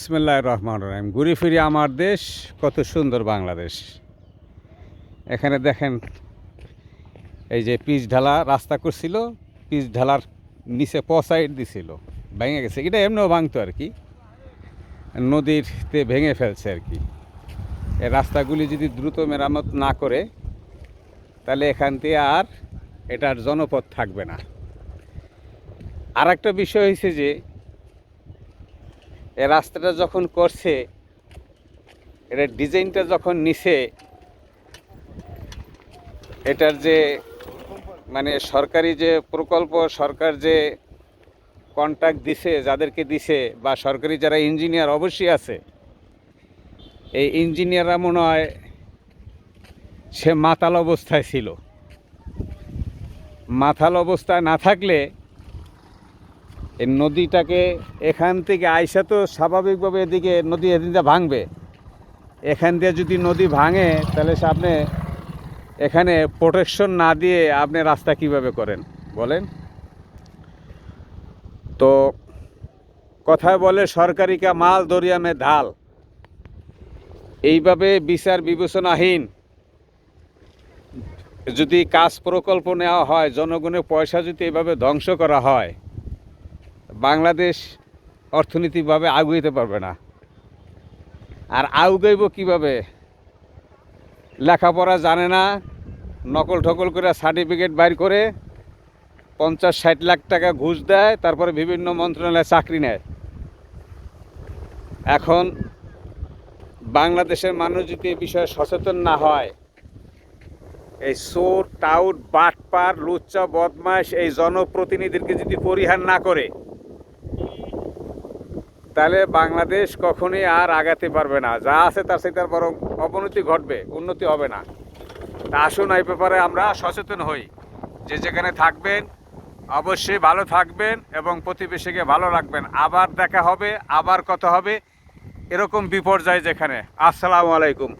বিসমিল্লাহির রহমানির রহিম। ঘুরে ফিরে আমার দেশ, কত সুন্দর বাংলাদেশ। এখানে দেখেন, এই যে পিচ ঢালা রাস্তা করছিল, পিচ ঢালার নিচে পসাইড দিছিল, ভেঙে গেছে। এটা এমনিও ভাঙতো আর কি, নদীতে ভেঙে ফেলছে আর কি। এই রাস্তাগুলি যদি দ্রুত মেরামত না করে, তাহলে এখান থেকে আর এটার জনপথ থাকবে না। আর একটা বিষয় হয়েছে যে, এই রাস্তাটা যখন করছে, এটার ডিজাইনটা যখন নিছে, এটার যে মানে সরকারি যে প্রকল্প, সরকার যে কন্ট্রাক্ট দিছে, যাদেরকে দিছে, বা সরকারি যারা ইঞ্জিনিয়ার অবশ্যই আছে, এই ইঞ্জিনিয়াররা মনে হয় সে মাতাল অবস্থায় ছিল। মাতাল অবস্থায় না থাকলে এই নদীটাকে এখান থেকে আইসা তো স্বাভাবিকভাবে এদিকে নদী এদিকে ভাঙবে। এখান দিয়ে যদি নদী ভাঙে, তাহলে সে আপনি এখানে প্রোটেকশন না দিয়ে আপনি রাস্তা কিভাবে করেন বলেন? তো কথায় বলে, সরকারি কা মাল দরিয়া মে ঢাল। এইভাবে বিচার বিবেচনাহীন যদি কাজ প্রকল্প নেওয়া হয়, জনগণের পয়সা যদি এইভাবে ধ্বংস করা হয়, বাংলাদেশ অর্থনৈতিকভাবে আগুইতে পারবে না। আর আগুইব কিভাবে? লেখাপড়া জানে না, নকল ঠকল করে সার্টিফিকেট বাইর করে 50-60 লাখ টাকা ঘুষ দেয়, তারপরে বিভিন্ন মন্ত্রণালয়ে চাকরি নেয়। এখন বাংলাদেশের মানুষ যদি এই বিষয়ে সচেতন না হয়, এই চোর টাউট বাটপার লুচ্চা বদমাশ এই জনপ্রতিনিধিদেরকে যদি পরিহার না করে, তাহলে বাংলাদেশ কখনোই আর আগাতে পারবে না। যা আছে তার সাথে বরং অবনতি ঘটবে, উন্নতি হবে না। তা আসুন, এই ব্যাপারে আমরা সচেতন হই। যে যেখানে থাকবেন অবশ্যই ভালো থাকবেন এবং প্রতিবেশীকে ভালো রাখবেন। আবার দেখা হবে, আবার কথা হবে, এরকম বিপর্যয় যেখানে। আসসালামু আলাইকুম।